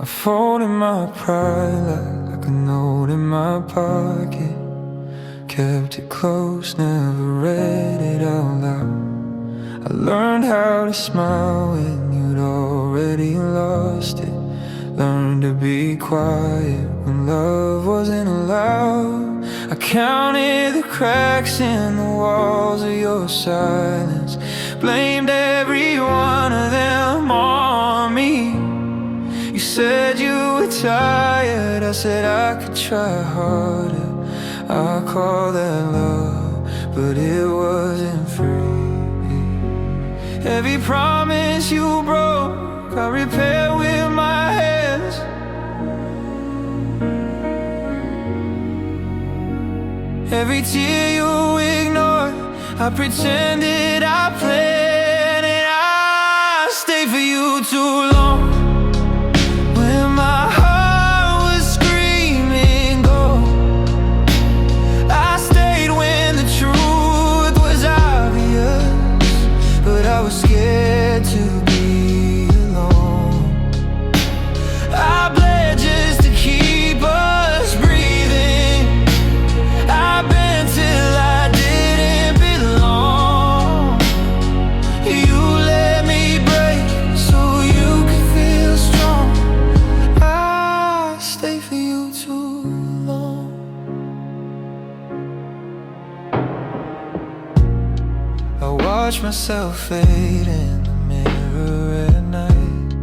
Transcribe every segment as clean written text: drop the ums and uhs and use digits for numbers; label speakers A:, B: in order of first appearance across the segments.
A: I folded my pride like a note in my pocket. Kept it close, never read it out loud. I learned how to smile when you'd already lost it. Learned to be quiet when love wasn't allowed. I counted the cracks in the walls of your silence. Blamed every one of them on me. You said you were tired, I said I could try harder. I call that love, but it wasn't free. Every promise you broke, I repaired with my hands. Every tear you ignored, I pretended I planned. And I stayed for you too long. When my heart was screaming go, I stayed when the truth was obvious. But I was scared to be alone. I bled just to keep us breathing. I bent till I didn't belong. You let me break so you could feel strong. I stayed for you too long. I watch myself fade in the mirror at night,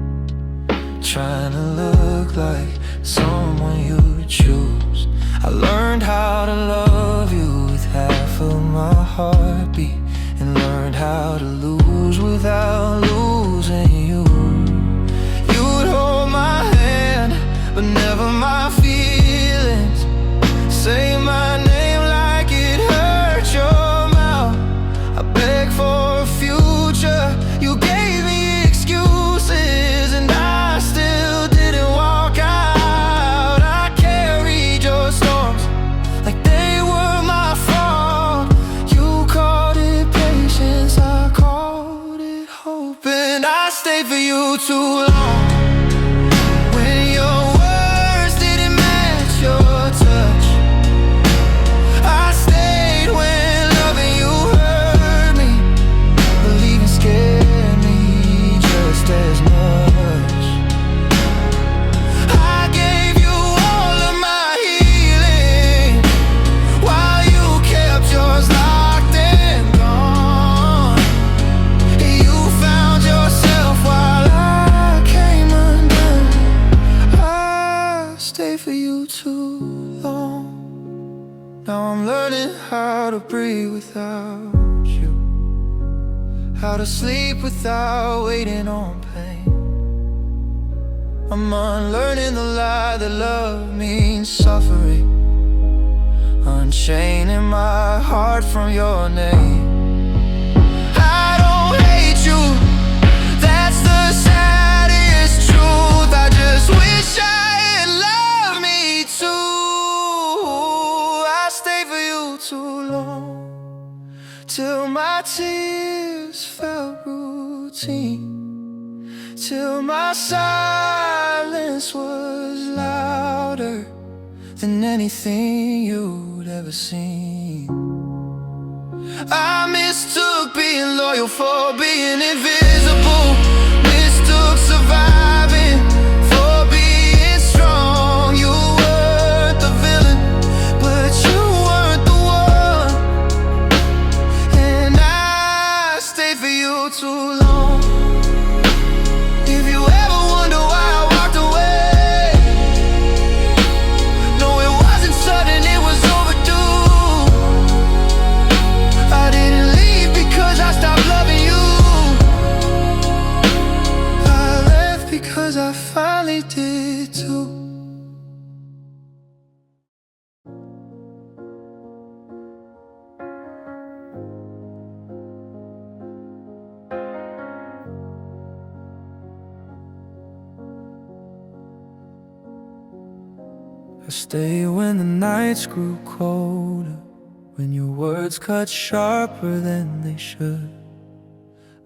A: trying to look like someone you'd choose. I learned how to love you with half of my heartbeat, and learned how to lose without losing you. You'd hold my hand, but never my feelings. Say my name like it hurt your mouth. I begged for a future, you gave me excuses, and I still didn't walk out. I carried your storms like they were my fault. You called it patience, I called it hope. And I stayed for you too long. When your words didn't match your touch, I stayed when loving you hurt me. Believing scared me just as much. I gave you all of my healing, while you kept yours locked and gone. You found yourself while I came undone. I stayed for you too long. Now I'm learning how to breathe without you, how to sleep without waiting on pain. I'm unlearning the lie that love means suffering, unchaining my heart from your name. I don't hate you, that's the saddest truth. I just wish I had loved me too. I stayed for you too long, till my tears felt routine, till my silence was louder than anything you'd ever seen. I mistook being loyal for being invisible, mistook surviving for being strong. You weren't the villain, but you weren't the one. And I stayed for you too long. If you ever wonder why I walked away, no, it wasn't sudden, it was overdue. I didn't leave because I stopped loving you. I left because I finally did too. I stayed when the nights grew colder, when your words cut sharper than they should.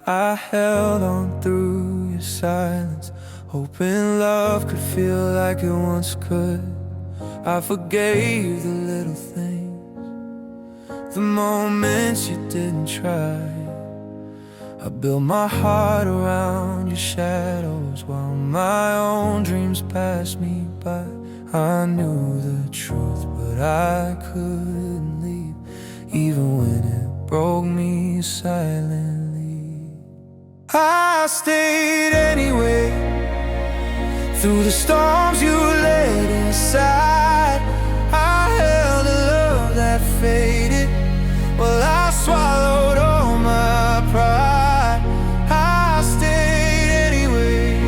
A: I held on through your silence, hoping love could feel like it once could. I forgave the little things, the moments you didn't try. I built my heart around your shadows while my own dreams passed me by. I knew the truth, but I couldn't leave, even when it broke me silently. I stayed anyway, through the storms you let inside. I held a love that faded, well, I swallowed all my pride. I stayed anyway,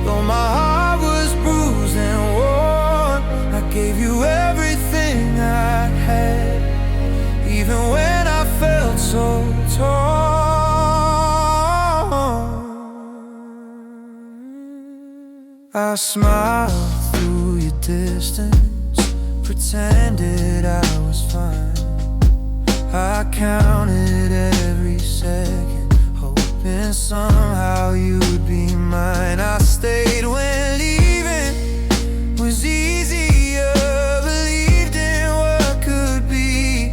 A: though my heart was bruised and worn. I gave you everything I had, even when I felt so torn. I smiled through your distance, pretended I was fine. I counted every second, hoping somehow you'd be mine. I stayed when leaving was easier, believed in what could be.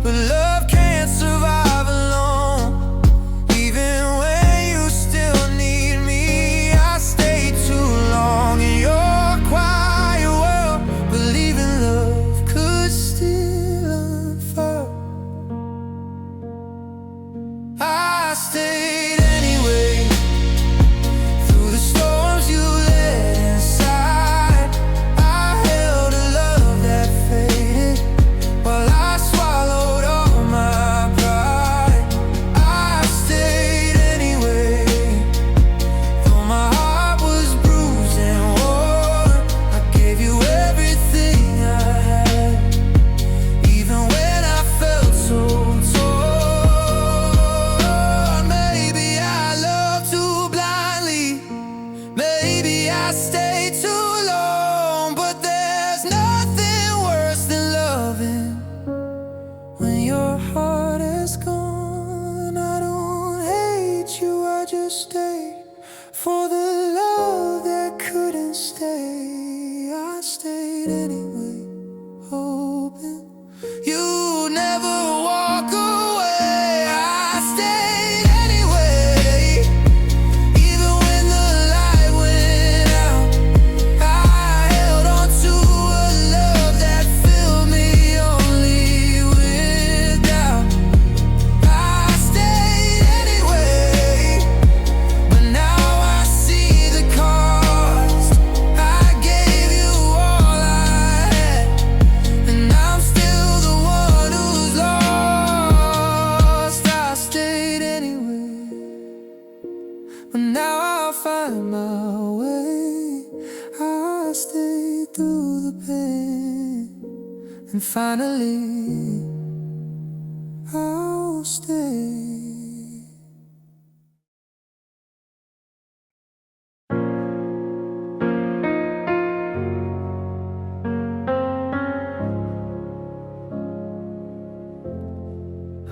A: But love can't survive alone, even when you still need me. I stayed too long in your quiet world, believing love could still unfold. I stayed anyway, through the storms you let inside. I held a love that faded, while I swallowed all my pride. I stayed anyway, though my heart was bruised and worn. I gave you everything I had, even when I felt so torn. Maybe I loved too blindly, maybe I stayed too long, but there's nothing worse than loving when your heart is gone. I don't hate you, I just stayed for the love that couldn't stay. I stayed anyway, hoping you never walk away. I stayed anyway, even when the light went out. I held on to a love that filled me only with doubt. I stayed anyway, but now I see the cost. I gave you all I had, and I'm still the one who's lost. I stayed anyway, but now I'll find my way. I stayed through the pain, and finally I'll stay.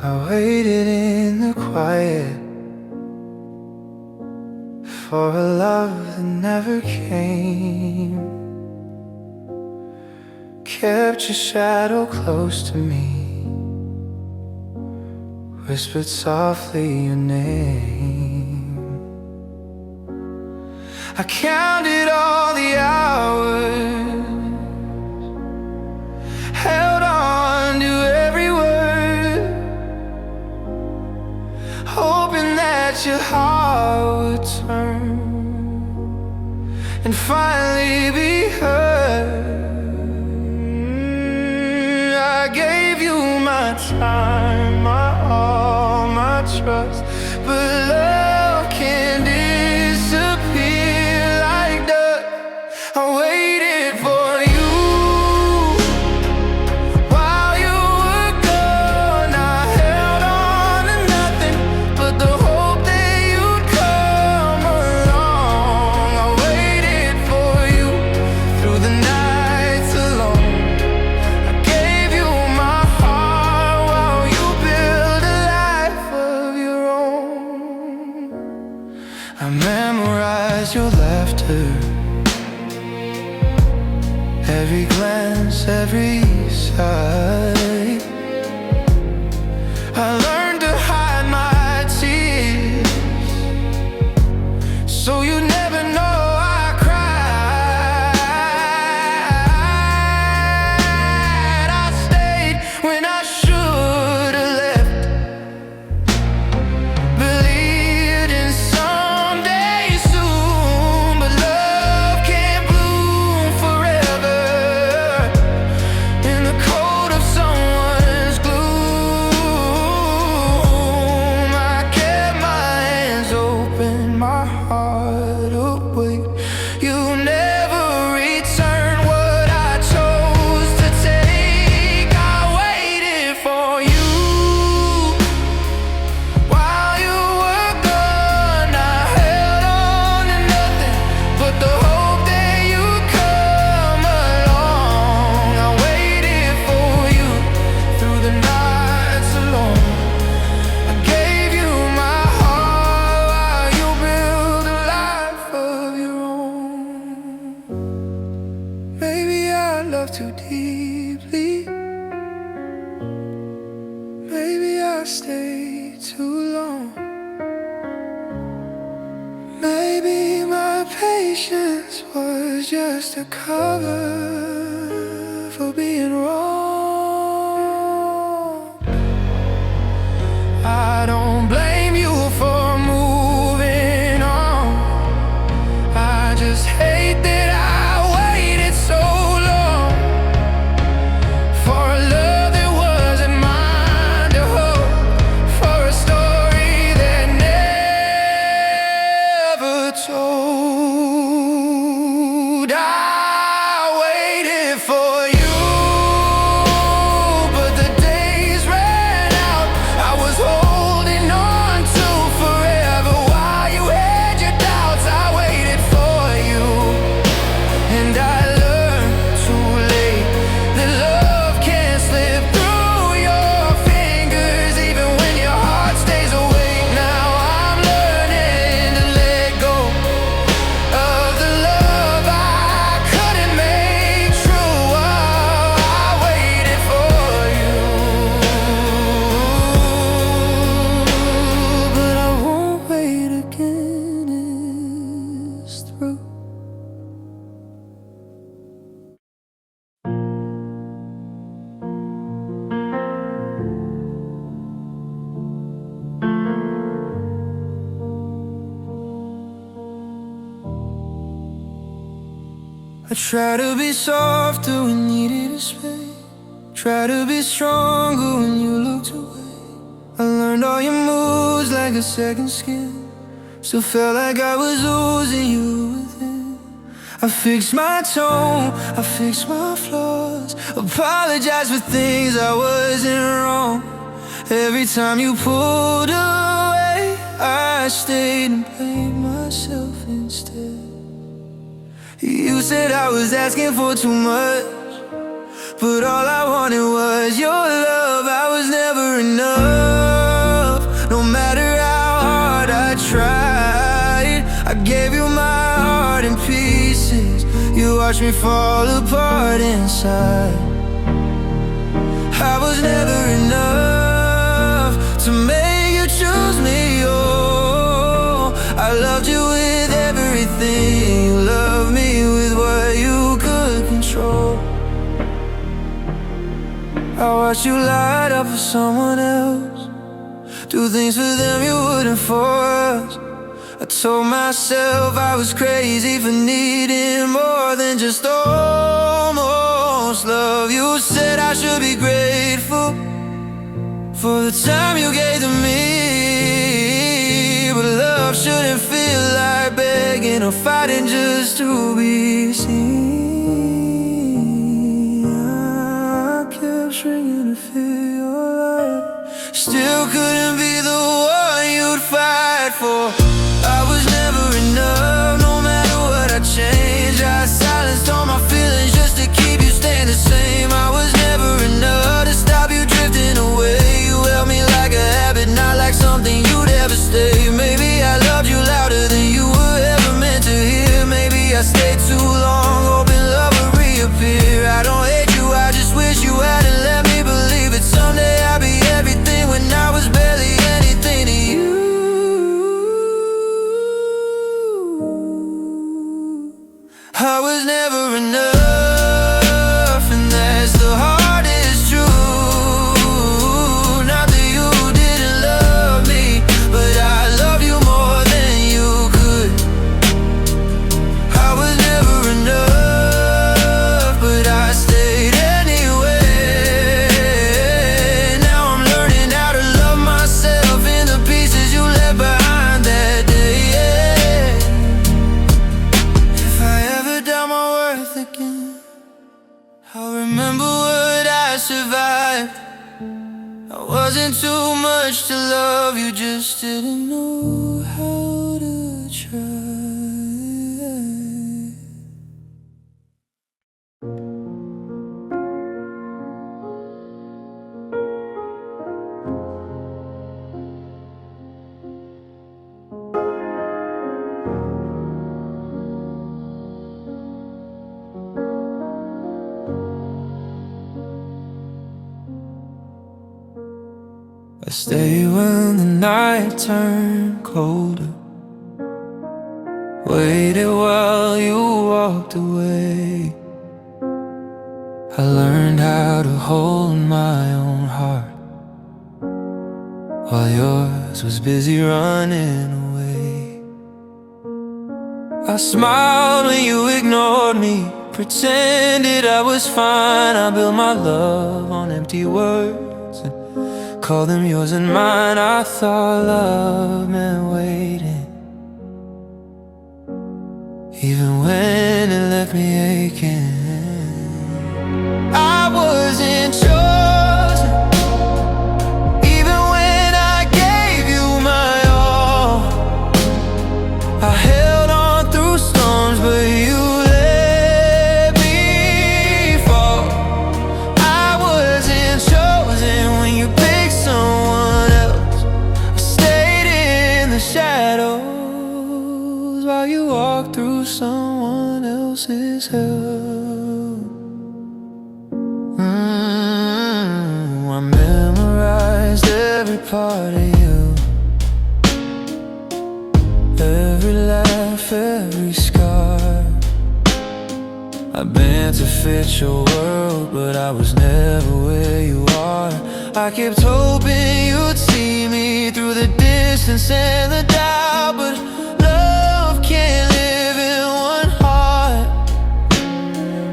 A: I waited in the quiet for a love that never came. Kept your shadow close to me, whispered softly your name. I counted all the hours, held on to every word, hoping that your heart would turn and finally be heard. I gave you my time, my all, my trust, but love can disappear like dust. I waited for you while you were gone. I held on to nothing but the hope that you'd come along. I waited for you through the nights alone. I gave you my heart while you built a life of your own. glance, every side. I learned to hide my tears, so you never know I cried. I stayed when I should have left, believed in someday soon, but love can't bloom forever in the cold of someone's gloom. I kept my hands open, my heart awake. You never returned what I chose to take. I waited for you while you were gone. I held on to nothing but the hope that you'd come along. I waited for you through the nights alone. I gave you my heart while you built a life of your own. Maybe I love too deeply, maybe I stayed too long. Maybe my patience was just a cover for being wrong. I don't blame you for moving on. I just hate that I waited so long for a love that wasn't mine to hold, for a story that never told. I waited for you, but the days ran out. I was holding on to forever while you had your doubts. I waited for you, and I learned too late that love can't slip through your fingers even when your heart stays awake. Now I'm learning to let go of the love I couldn't make true. Oh, I waited for you, but I won't wait again. It's through. I try to be softer when needed to speak, try to be stronger when you looked away. I learned all your moves like a second skin, still felt like I was losing you within. I fixed my tone, I fixed my flaws, apologize for things I wasn't wrong. Every time you pulled away, I stayed and blamed myself instead. You said I was asking for too much, but all I wanted was your love. I was never enough, no matter how hard I tried. I gave you my heart in pieces, you watched me fall apart inside. I was never enough to make you choose me. Oh, I loved you with everything, you loved me with what you could control. I watched you light up for someone else, do things for them you wouldn't for us. I told myself I was crazy for needing more than just almost love. You said I should be grateful for the time you gave to me, but love shouldn't feel like begging or fighting just to be seen. I kept shrinking to feel your love, still couldn't be the one you'd fight for. I was never enough, no matter what I changed. I silenced all my feelings just to keep you staying the same. I was never enough to stop you drifting away. You held me like a habit, not like something you'd ever stay. Maybe I loved you louder than you were ever meant to hear. Maybe I stayed too long, hoping love would reappear. I don't life. I wasn't too much to love, you just didn't know how to try. I stayed when the night turned colder, waited while you walked away. I learned how to hold my own heart while yours was busy running away. I smiled when you ignored me, pretended I was fine. I built my love on empty words and call them yours and mine. I thought love meant waiting, even when it left me aching. I wasn't chosen, even when I gave you my all. I held on through storms, but you let me fall. I wasn't chosen when you picked someone else. I stayed in the shadows while you walked through someone else's hell. I memorized every part of you, every laugh, every scar. I bent to fit your world, but I was never where you are. I kept hoping you'd see me through the distance and the doubt, but love can't live in one heart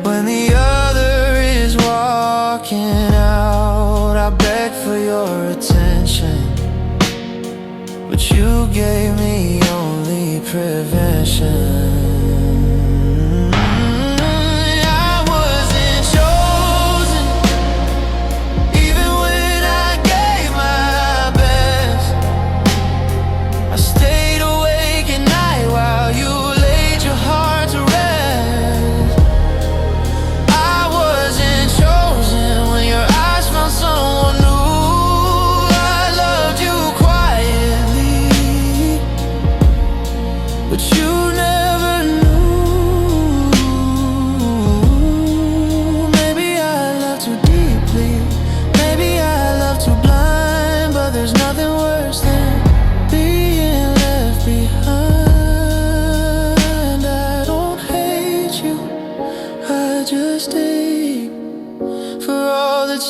A: when the other is walking out. I begged for your attention, but you gave me only prevention.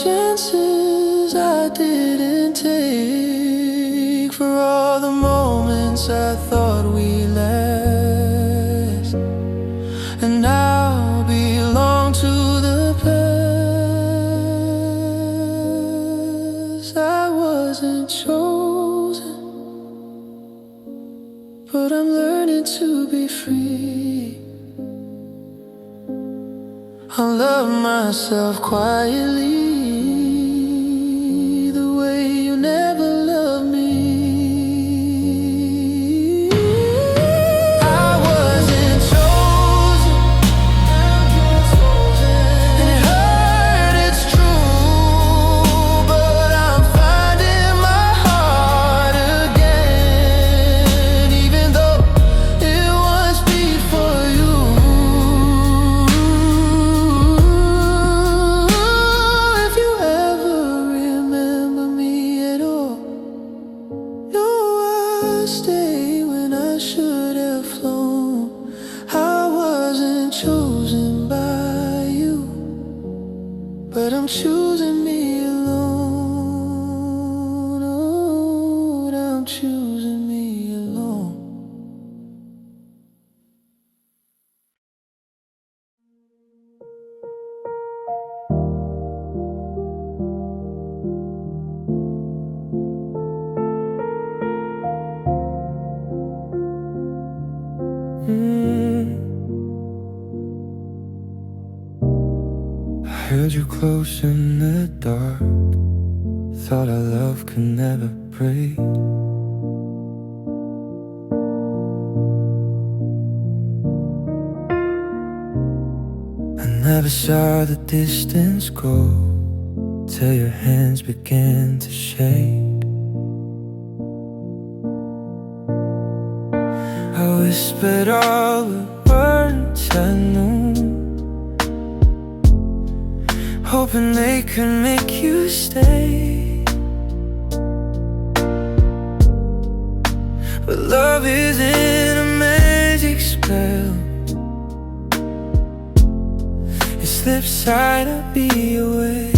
A: Chances I didn't take, for all the moments I thought we last, and now belong to the past. I wasn't chosen, but I'm learning to be free. I love myself quietly, stay when I should have flown. I wasn't chosen by you, but I'm choosing me alone. Oh, I'm choosing me alone. I heard you close in the dark. Thought our love could never break. I never saw the distance go till your hands began to shake. I whispered all the words I knew, hoping they could make you stay. But love isn't a magic spell. It slips right up away.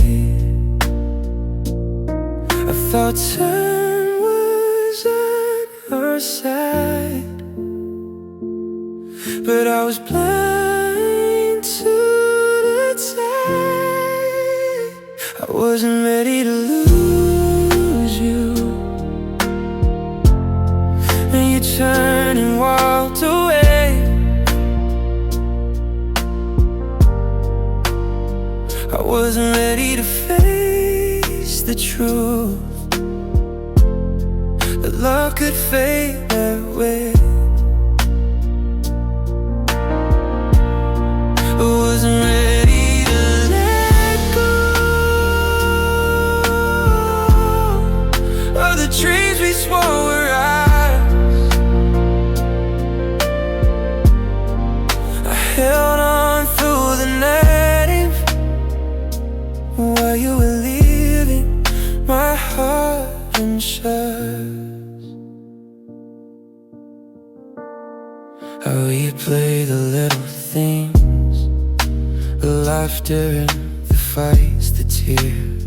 A: I thought time was on our side, but I was blind to the tide. I wasn't ready to lose you, and you turned and walked away. I wasn't ready to face the truth, that love could fade that way. I wasn't ready to let go of the dreams we swore were ours. I held on through the night while you were leaving my heart in shards. I replay the little things, the laughter and the fights, the tears,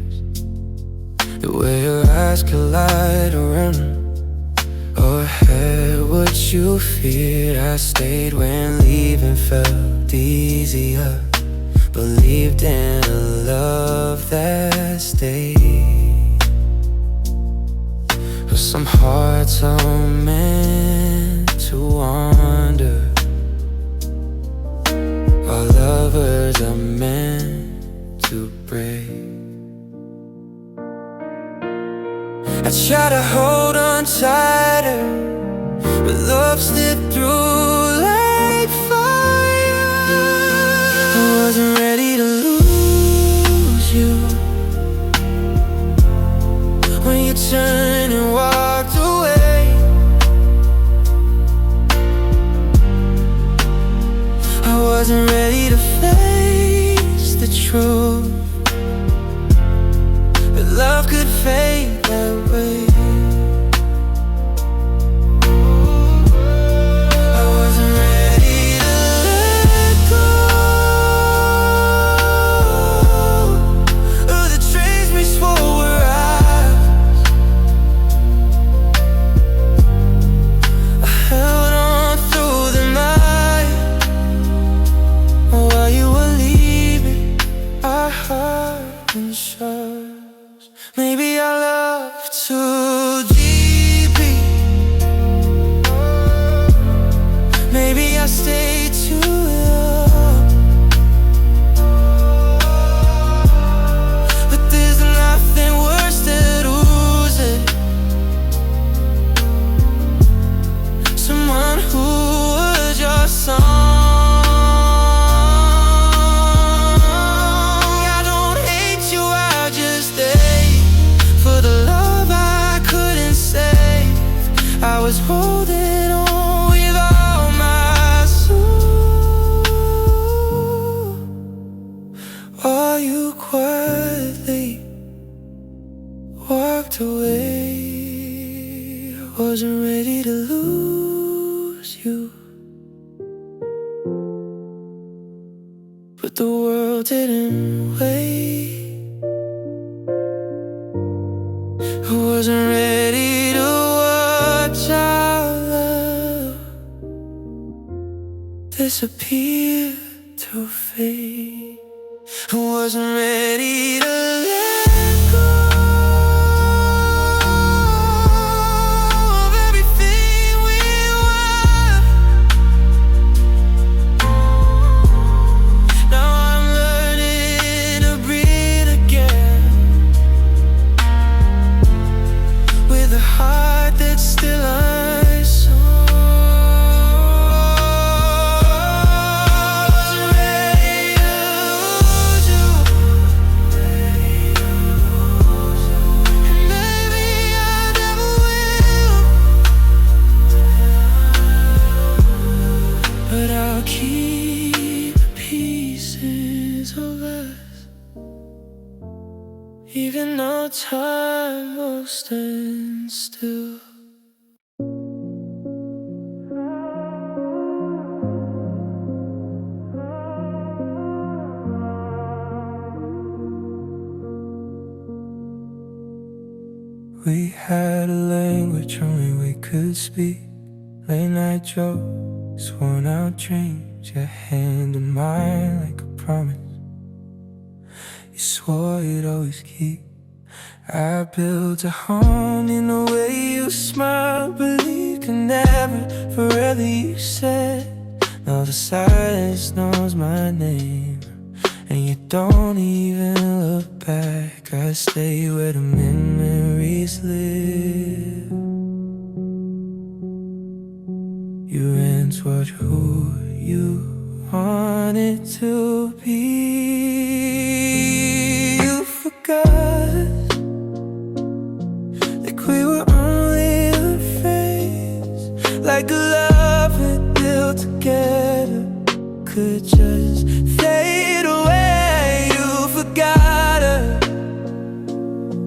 A: the way your eyes collide around, or had what you feared. I stayed when leaving felt easier, believed in a love that stayed. But some hearts are meant to wander, while lovers are meant to break. I try to hold on tighter, but love slipped through like fire. I wasn't ready to lose you when you turned and walked away. I wasn't ready to face the truth, but love could fade that way. I wasn't ready to let go of the dreams we swore were ours. I held on through the night while you were leaving our heart in shards. Maybe I loved too deeply, maybe I stayed too long, but there's nothing worse than losing someone who was your song. I don't hate you, I just hate for the love I couldn't save. I was holding on with all my soul, while you quietly walked away. I wasn't ready to lose you, but the world didn't wait. I wasn't ready to watch our love disappear to fade. I wasn't ready to let go of everything we were. Now I'm learning to breathe even though time will stand still. We had a language only we could speak. Late night jokes, worn out dreams, your hand in mine like a promise you swore you'd always keep. I built a home in the way you smile, believe can never forever, you said. Now the silence knows my name, and you don't even look back. I stay where the memories live. You ran toward who you wanted to be. You forgot like we were only a phase, like a love we built together could just fade away. You forgot her.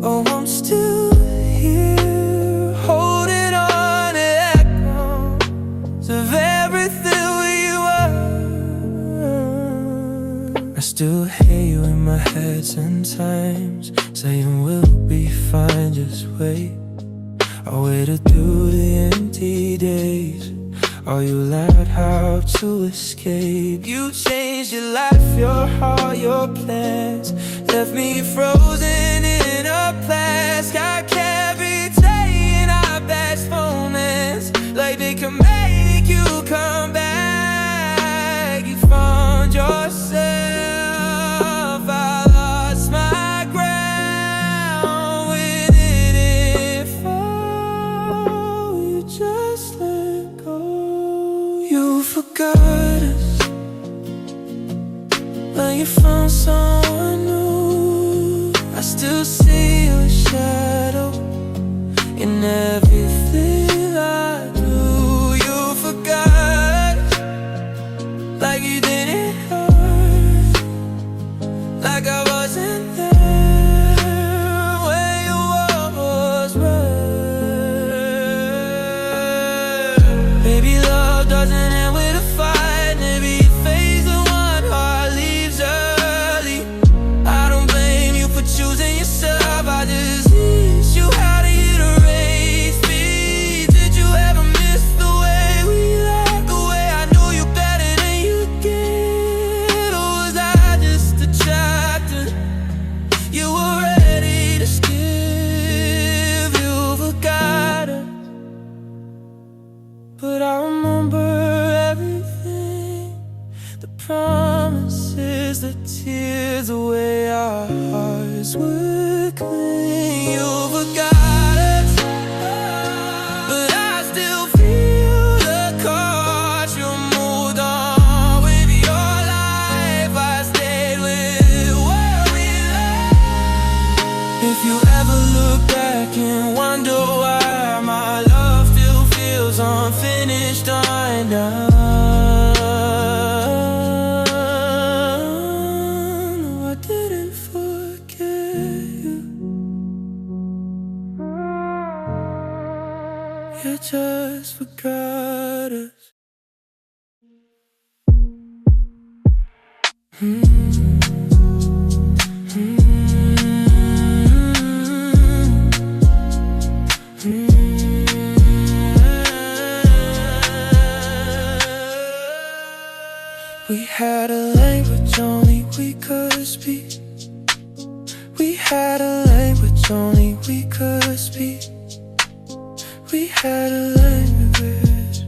A: Oh, I'm still here, holding on to echoes of everything we were. I still hear you in my head sometimes, saying we'll be fine, just wait. I waited through the empty days, all you learned how to escape. You changed your life, your heart, your plans, left me frozen in a past. I can't retain our best moments, like they can make you come back. You found yourself, I lost my ground. When it didn't fall, you just let go. You forgot us when you found someone new. I still see your shadow in everything I do. You forgot like you didn't hurt, like I wasn't there when you was right. Baby, love doesn't end with a fight. Maybe it fades when one heart leaves early. I don't blame you for choosing yourself, I just wish you had it erased me. Did you ever miss the way we laughed, the way I knew you better than you did? Or was I just a chapter you were ready to skip? You forgot us, but I remember everything, the promises, the tears, the way our hearts were clean. You forgot us, but I still feel the cost. You moved on with your life, I stayed with what we left. If you ever look back and wonder why my love still feels unfinished, undone, no, I didn't forget you. You just forgot us. We had a language only we could speak. We had a language only we could speak. We had a language.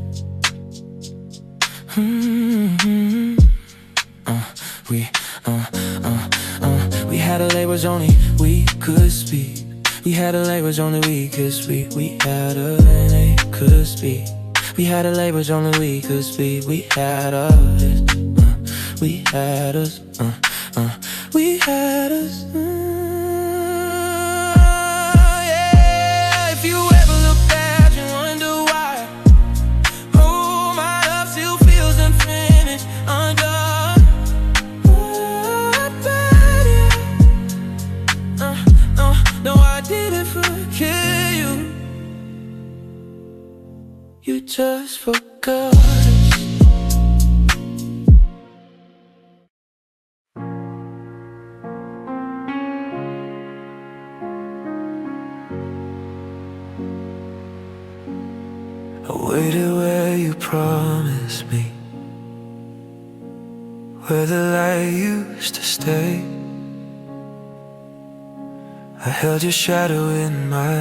A: We had a language only we could speak. We had a language only we could speak. We had a language could speak. We had a language only we could speak. We had us. We had us. We had us. Yeah. If you ever look back and wonder why, oh, my love still feels unfinished, undone. just forgot us. I waited where you promised me, where the light used to stay. I held your shadow in my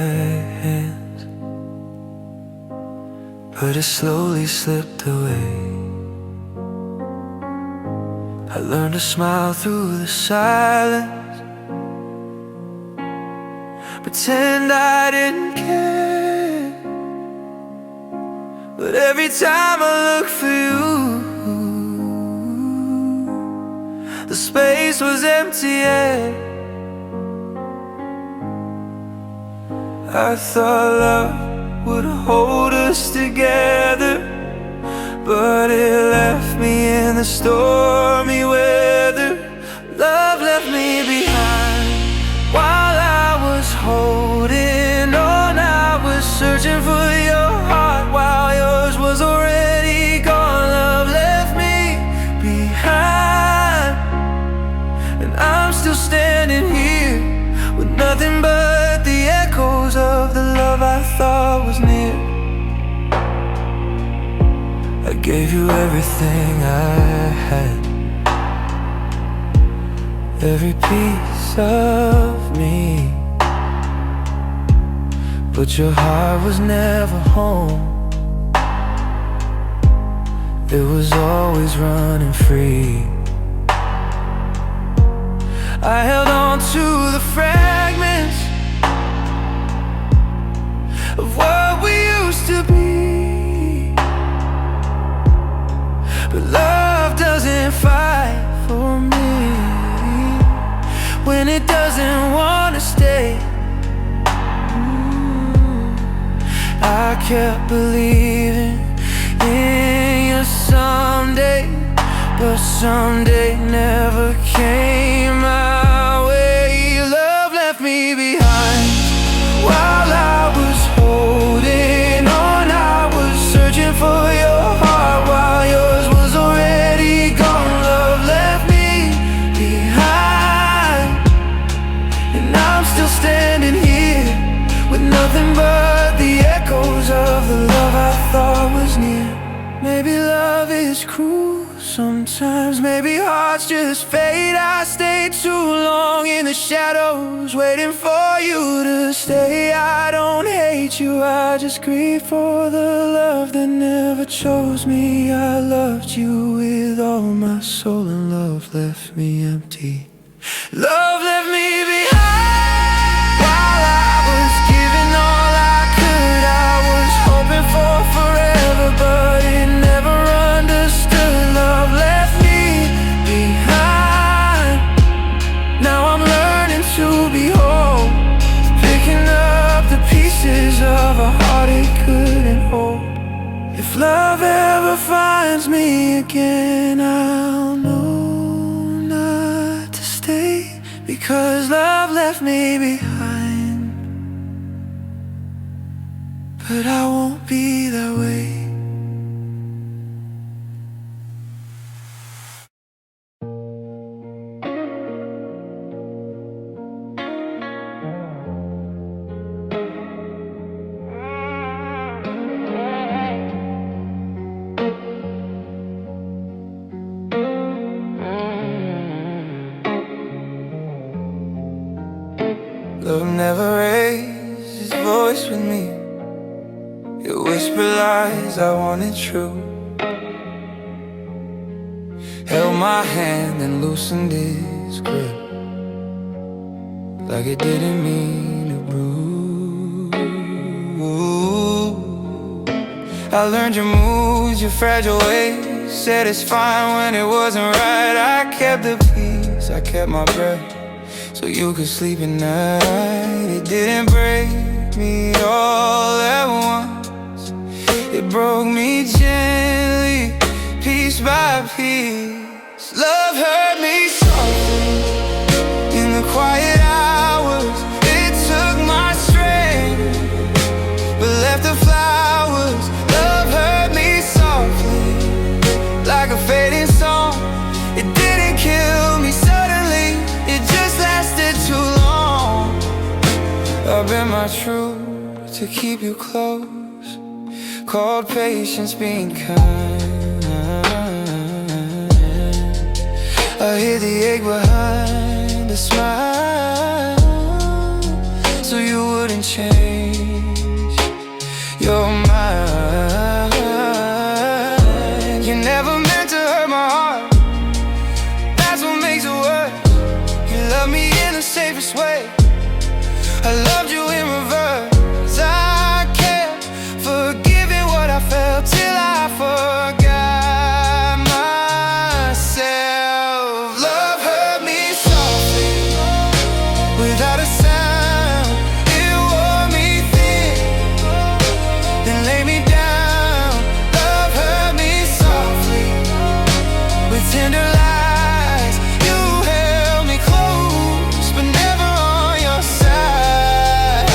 A: hands, but it slowly slipped away. I learned to smile through the silence, pretend I didn't care. But every time I look for you, the space was empty, yeah. I thought love would hold us together, but it left me in the stormy weather. Love left me behind while I was holding on. I was searching for your heart while yours was already gone. Love left me behind, and I'm still standing here with nothing but the echoes of the love I thought was near. I gave you everything I had, every piece of me, but your heart was never home. It was always running free. I held on to the fragments of what we used to be, but love doesn't fight for me when it doesn't want to stay. I kept believing in you someday, but someday never came my way. Love left me behind while I was holding on. I was searching for your heart while yours was already gone. Love left me behind, and I'm still standing here with nothing but the echoes of the love I thought was near. Maybe love is cruel sometimes, maybe hearts just fade. I stayed too long in the shadows, waiting for you to stay. I don't hate you, I just grieve for the love that never chose me. I loved you with all my soul, and love left me empty. Love left me behind while I was giving all I could. I was hoping for forever, but it never understood. Love left me behind. Now I'm learning to be whole, picking up the pieces of a heart it couldn't hold. If love ever finds me again, I'll know not to stay, because love left me behind. But I won't be that way. Love never raised its voice with me. It whispered lies I wanted true, held my hand and loosened its grip, like it didn't mean to bruise. I learned your moods, your fragile ways, said it's fine when it wasn't right. I kept the peace, I kept my breath, so you could sleep at night. It didn't break me all at once, it broke me gently, piece by piece. Love hurt me softly in the quiet hours. It took my strength, but left the flowers. Love hurt my truth to keep you close, called patience being kind. I hear the ache behind the smile, so you wouldn't change your mind. You never meant to hurt my heart, that's what makes it worse. You love me in the safest way, I loved you in reverse. I kept forgiving what I felt till I forgot myself. Love hurt me softly, without a sound. It wore me thin, then laid me down. Love hurt me softly, with tender lies. You held me close, but never on your side.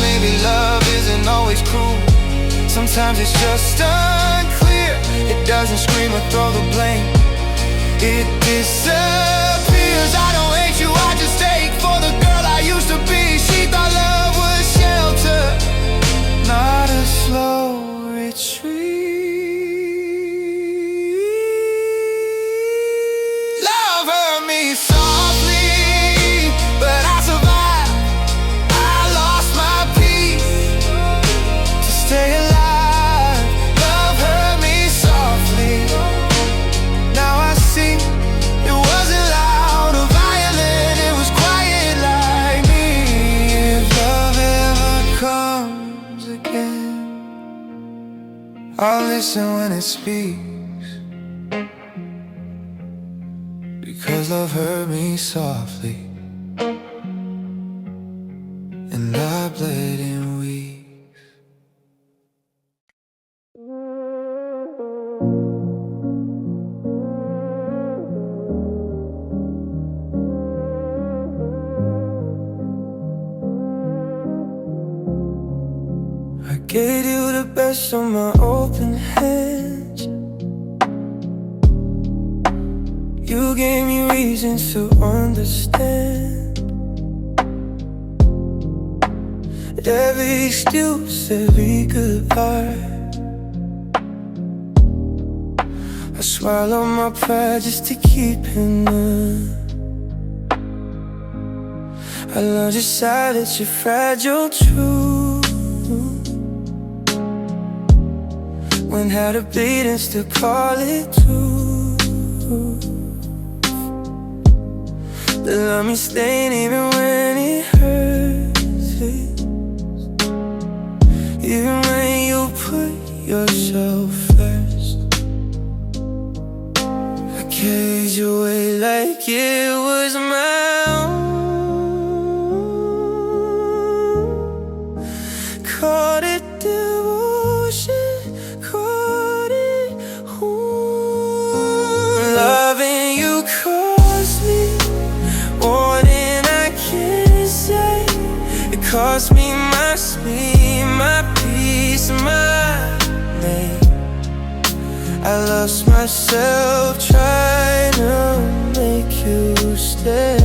A: Maybe love isn't always cruel, sometimes it's just unclear. It doesn't scream or throw the blame, it disappears. I don't hate you, I just ache for the girl I used to be. She thought love was shelter, not a slow retreat. Love hurt me softly, but I survived. I lost my peace to stay alive. Love hurt me softly, now I see it wasn't loud or violent, it was quiet like me. If love ever comes again, I'll listen when it speaks, because love hurt me softly, and I bled in weeks. I gave you the best of my open hands. You gave me reasons to understand. Every excuse, every goodbye, I swallow my pride just to keep him up. I learned your silence, your fragile truth, when how to bleed and still call it truth. But let me stay even when it hurts, even when you put yourself first. I carried you away like it was my own. Caught it devotion, caught it home. Loving you cost me more than I can say. It cost me my sleep, my peace, my name. I lost myself trying to make you stay.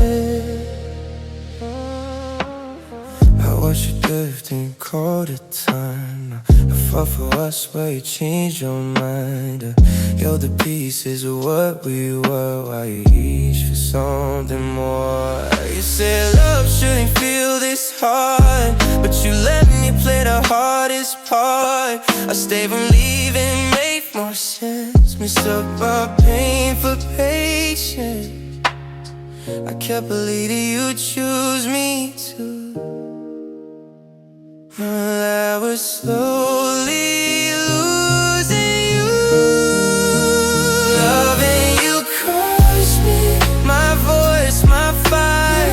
A: I watched you drift and called it time. I fought for us, but you changed your mind. You're the pieces of what we were, while you reach for something more. You said love shouldn't feel this hard, but you let me play the hardest part. I stayed from leaving, made more sense. Mixed up our pain for patience. I kept believing you'd choose me too. I was slowly losing you. Loving you cost me my voice, my fight.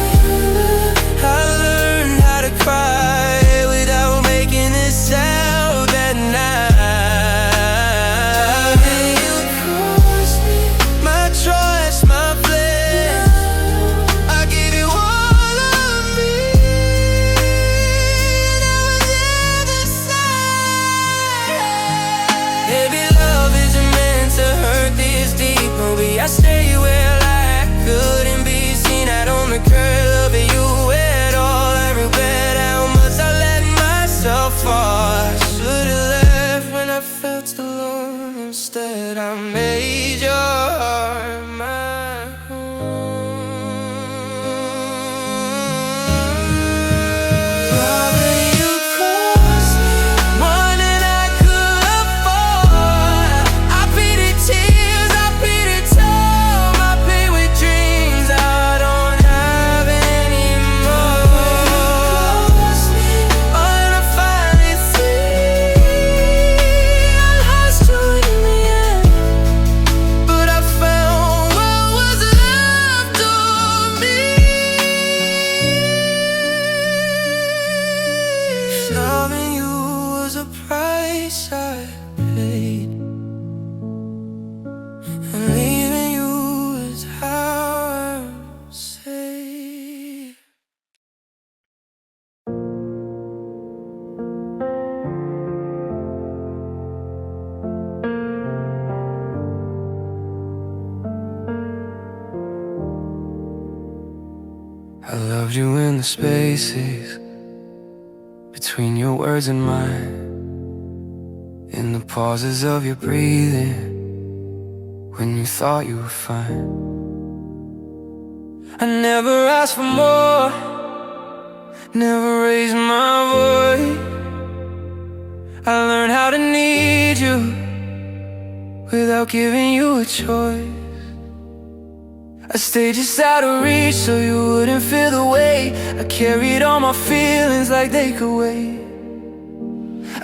A: I learned how to cry without making a sound at night. Loving you cost me my trust, my flame. I gave you all of me, and I was in the side. loved you in the spaces between your words and mine, in the pauses of your breathing when you thought you were fine. I never asked for more, never raised my voice. I learned how to need you without giving you a choice. I stayed just out of reach so you wouldn't feel the weight. I carried all my feelings like they could wait.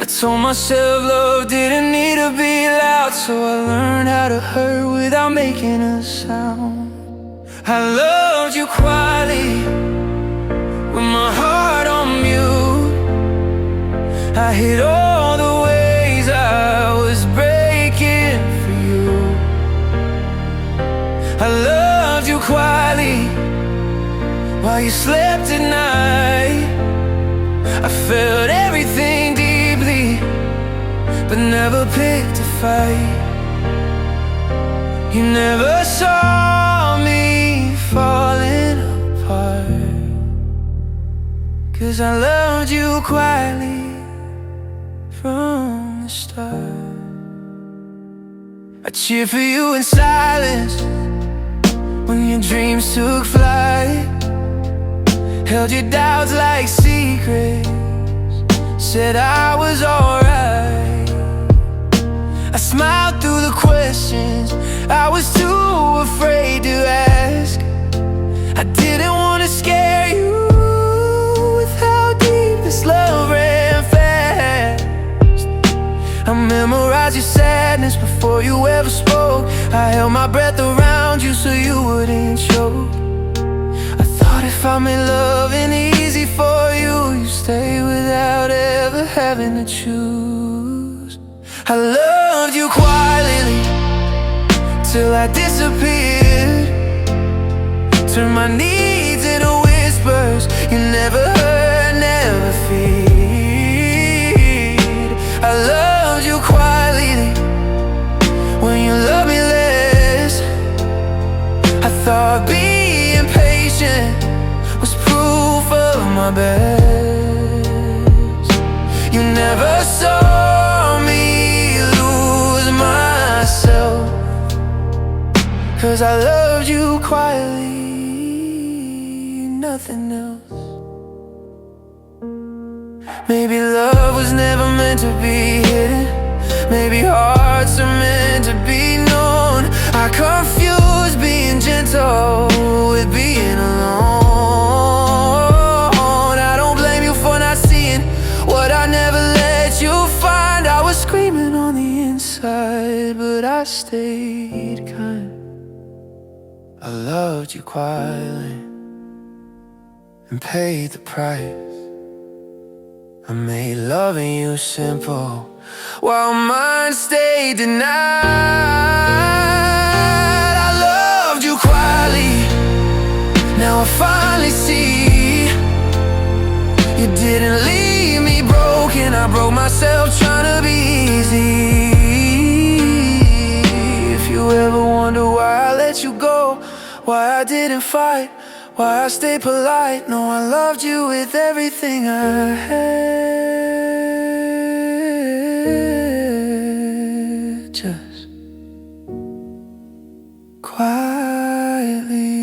A: I told myself love didn't need to be loud, so I learned how to hurt without making a sound. I loved you quietly, with my heart on mute. I hid all the ways I was breaking for you. I loved you quietly while you slept at night. I felt everything deeply, but never picked a fight. You never saw me falling apart, 'cause I loved you quietly from the start. I cheered for you in silence when your dreams took flight. Held your doubts like secrets, said I was alright. I smiled through the questions I was too afraid to ask. I didn't want to scare you with how deep this love ran fast. I memorized your sadness before you ever spoke. I held my breath around you so you wouldn't choke. I thought if I made loving easy for you, you'd stay without ever having to choose. I loved you quietly till I disappeared. Turned my needs into whispers you never heard, never feared. I loved you quietly when you loved me less. I thought being patient was proof of my best. You never saw me lose myself, 'cause I loved you quietly, nothing else. Maybe love was never meant to be hidden. Maybe hearts are meant to be known. I confused being gentle with being alone. I don't blame you for not seeing what I never let you find. I was screaming on the inside, but I stayed kind. I loved you quietly and paid the price. I made loving you simple while mine stayed denied. I loved you quietly, now I finally see. You didn't leave me broken, I broke myself trying to be easy. If you ever wonder why I let you go, why I didn't fight, why I stayed polite, no, I loved you with everything I had, just quietly.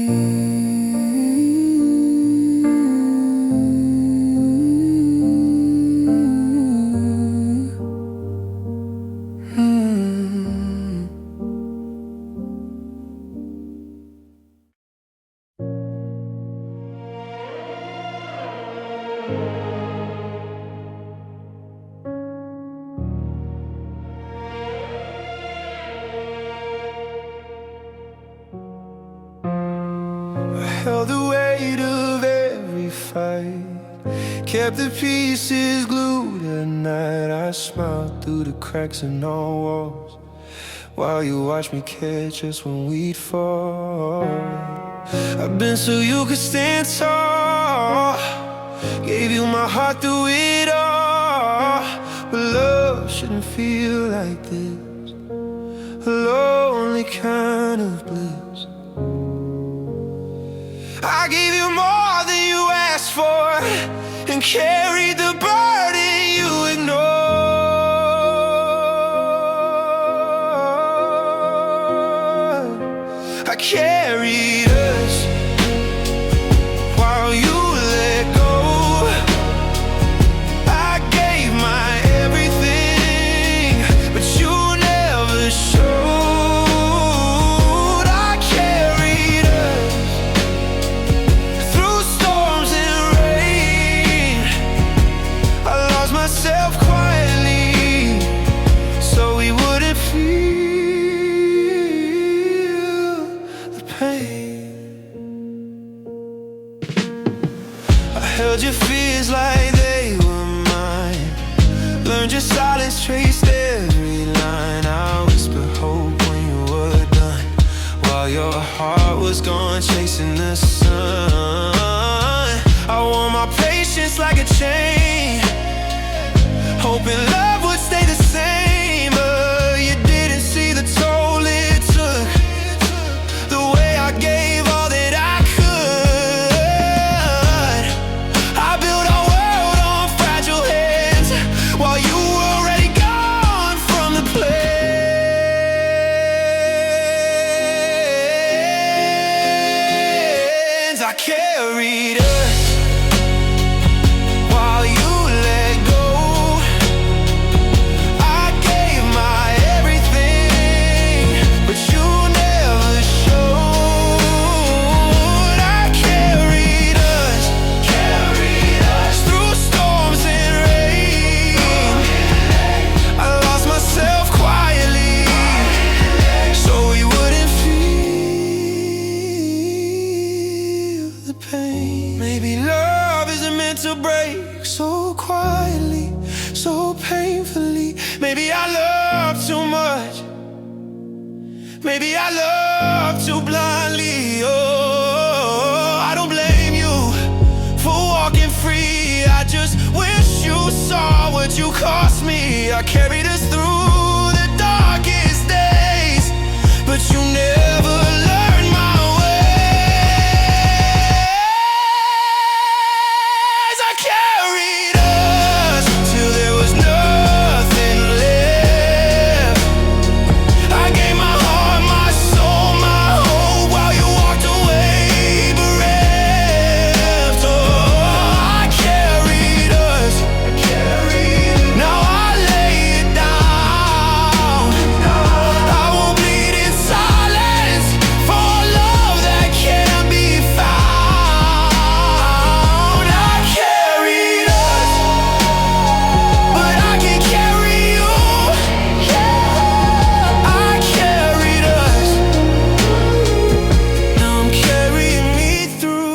A: Held the weight of every fight, kept the pieces glued at night. I smiled through the cracks in our walls while you watched me catch us when we'd fall. I've been so you could stand tall, gave you my heart through it all. But love shouldn't feel like this, a lonely kind of bliss. I gave you more than you and carried the burden you ignored. I carried us while you let go. I gave my everything, but you never showed. I carried us through storms and rain. I lost myself quietly so we wouldn't feel the pain. I held your fears like they were mine, learned your silence, traced every line. I whispered hope when you were done, while your heart was gone chasing the sun. I wore my patience like a chain, hoping love would stay the same, but you didn't see the toll it took. The way I gave all that I could. I built our world on fragile hands while you were already gone from the plans. I carried us while you let go. I gave my everything, but you never showed. I carried us through storms and rain. I lost myself quietly so we wouldn't feel the pain. Maybe love isn't meant to break so quietly, so painfully. Maybe I love too much. Maybe I love too blindly. Oh, I don't blame you for walking free. I just wish you saw what you cost me. I carried us through the darkest days, but you never learned my ways. I carried us till there was nothing left. I gave my heart, my soul, my hope, while you walked away bereft. Oh, I carried us. Now I lay it down. I won't bleed in silence for love that can't be found. I carried us, but I can carry you. I carried us, now I'm carrying me through.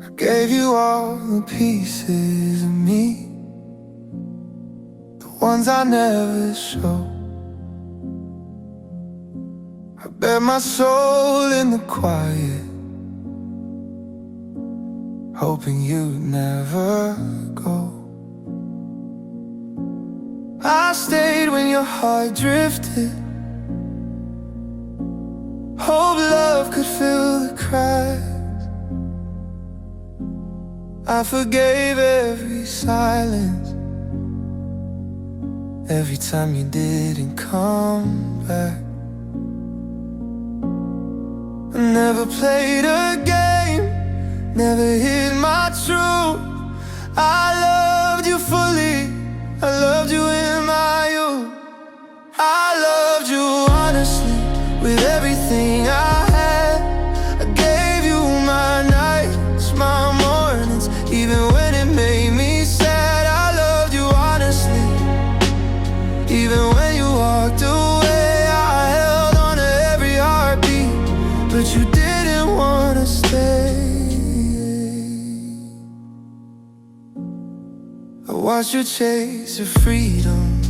A: I gave you all the pieces of me, the ones I never show. I bare my soul in the quiet, hoping you'd never go. I stayed when your heart drifted, hope love could fill the cracks. I forgave every silence, every time you didn't come back. I never played a game, never hid my truth. I loved you fully, I loved you in my youth. I loved you honestly, with everything I had. I gave you my nights, my mornings, even when it made me sad. I loved you honestly, even when you walked away. I held on to every heartbeat, but you didn't want to stay. watched you chase your freedom,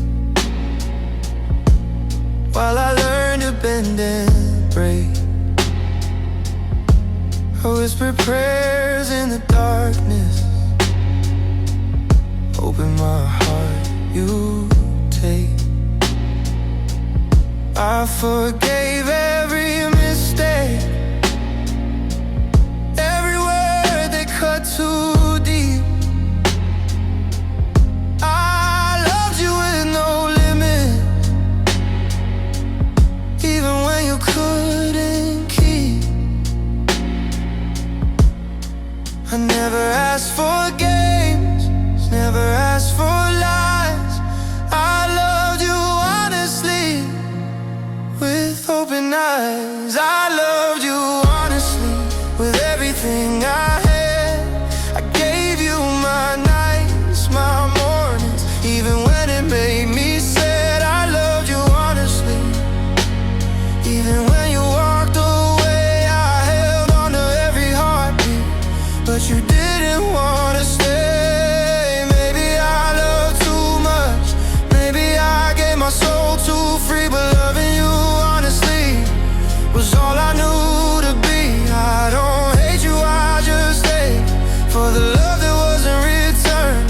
A: while I learned to bend and break. I whisper prayers in the darkness, open my heart, you take. I forgave every mistake, every word that cut too deep. I loved you with no limit, even when you couldn't keep. I never asked for games, never asked for lies. I loved you honestly, with open eyes. I loved you honestly, with everything I had. I gave you my nights, my mornings, even when it made me sad. I loved you honestly, even when you walked away. I held on to every heartbeat, but you didn't want to stay. Maybe I loved too much, maybe I gave my soul too free, but loving you honestly was all I knew to be. I don't hate you, I just hate for the love that wasn't returned.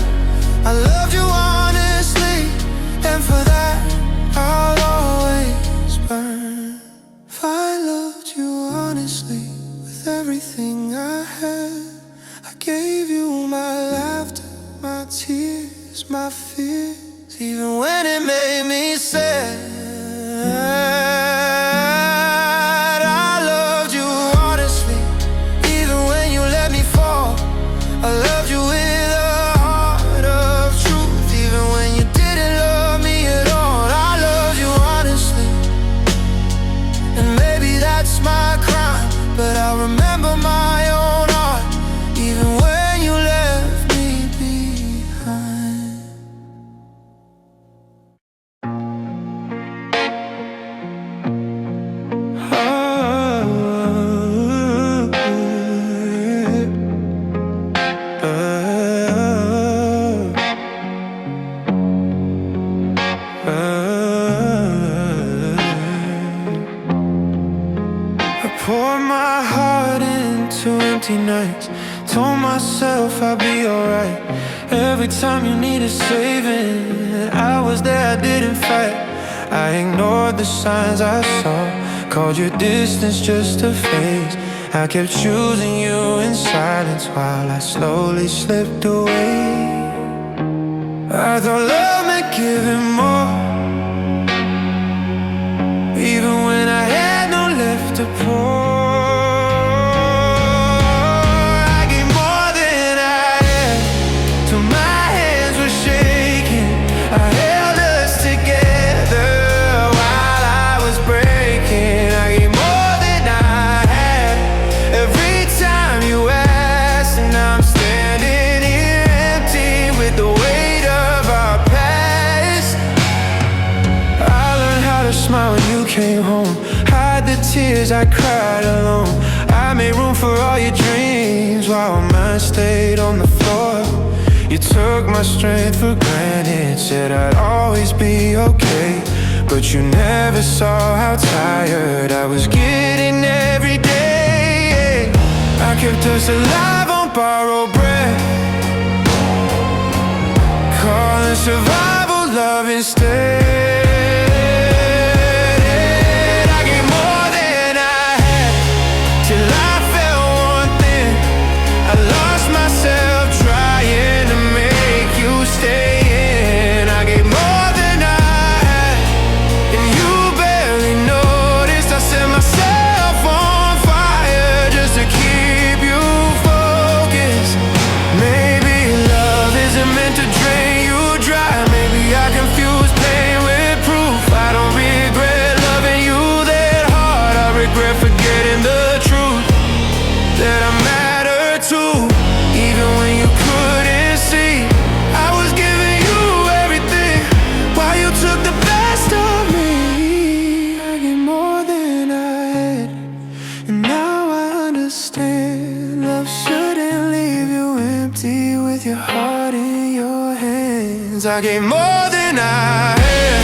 A: I loved you honestly, and for that I'll always burn. If I loved you honestly, with everything I had, I gave you my laughter, my tears, my fears, even when it made me sad. I loved you honestly, even when you let me fall. I loved you with a heart of truth, even when you didn't love me at all. I loved you honestly, and maybe that's my crime, but I remember my own heart, even when you left me behind. I poured my heart into empty nights, told myself I'd be alright. Every time you needed saving, I was there, I didn't fight. I ignored the signs I saw, called your distance just a phase. I kept choosing you in silence while I slowly slipped away. I thought love meant giving more, even when I had no left to pour. I gave more than I had till my hands were shaking. I held us together while I was breaking. I gave more than I had every time you asked, and I'm standing here empty with the weight of our past. I learned how to smile when you came home, hide the tears I cried alone. I made room for all your dreams while mine stayed on the floor. You took my strength for granted, said I'd always be okay, but you never saw how tired I was getting every day. I kept us alive on borrowed breath, calling survival love instead. Love shouldn't leave you empty with your heart in your hand. hands. I gave more than I had,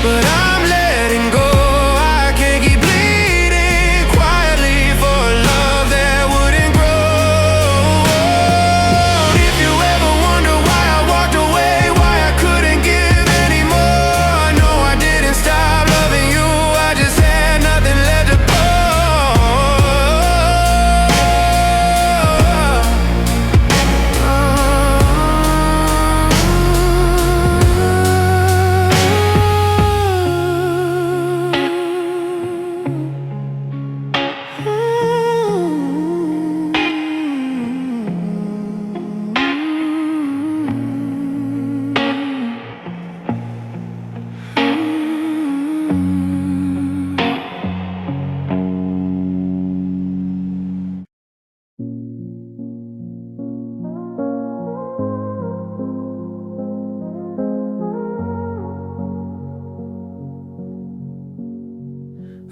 A: but I'm letting go. I can't keep bleeding quietly for a love that wouldn't grow. If you ever wonder why I walked away, why I couldn't give anymore, no, I didn't stop loving you, I just had nothing left to pour.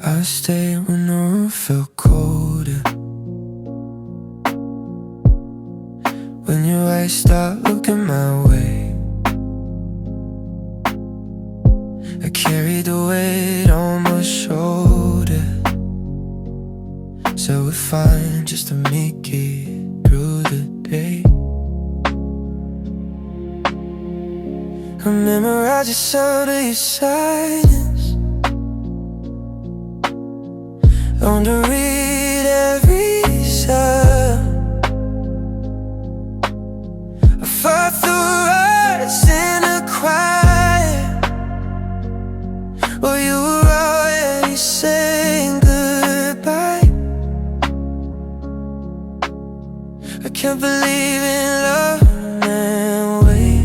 A: I stayed when the room felt colder, when your eyes stopped looking my way. I carried the weight on my shoulder, so we're fine just to make it through the day. I memorize the sound of your silence, learn to read every sound. I fought through words in a quiet, while you were already saying goodbye. I can't believe in love and wait,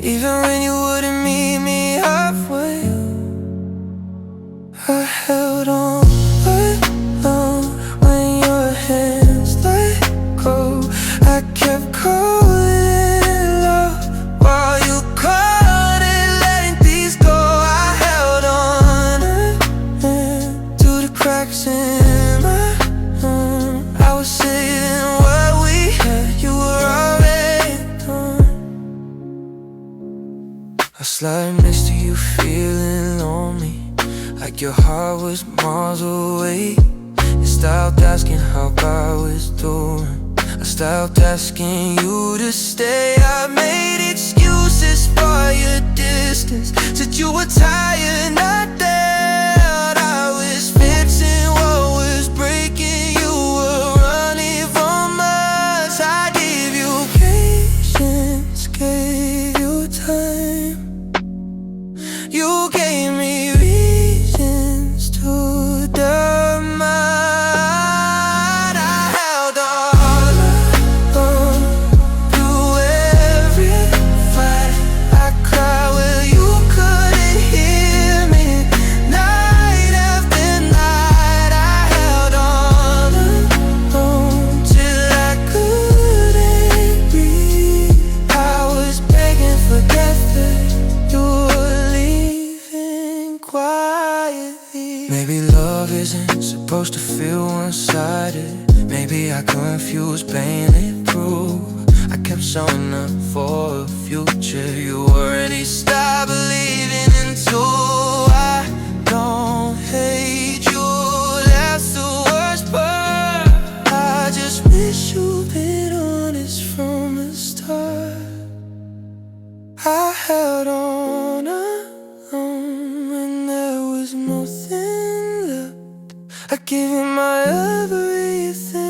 A: even when you wouldn't meet me halfway. I held on when your hands let go. I kept calling love while you caught it, letting these go. I held on to the cracks in my heart. I was saying what we had, you were already gone. I slide next to you feeling lonely, like your heart was miles away. You stopped asking how I was doing, I stopped asking you to stay. I made excuses for your distance, said you were tired, not that I was fixing what was breaking. You were running from us. I gave you patience, gave you time, you gave me supposed to feel one-sided. Maybe I confused pain and proof. I kept showing up for a future you already stopped believing into. I don't hate you, that's the worst part. I just wish you'd been honest from the start. I held on when there was nothing left. I gave you my everything.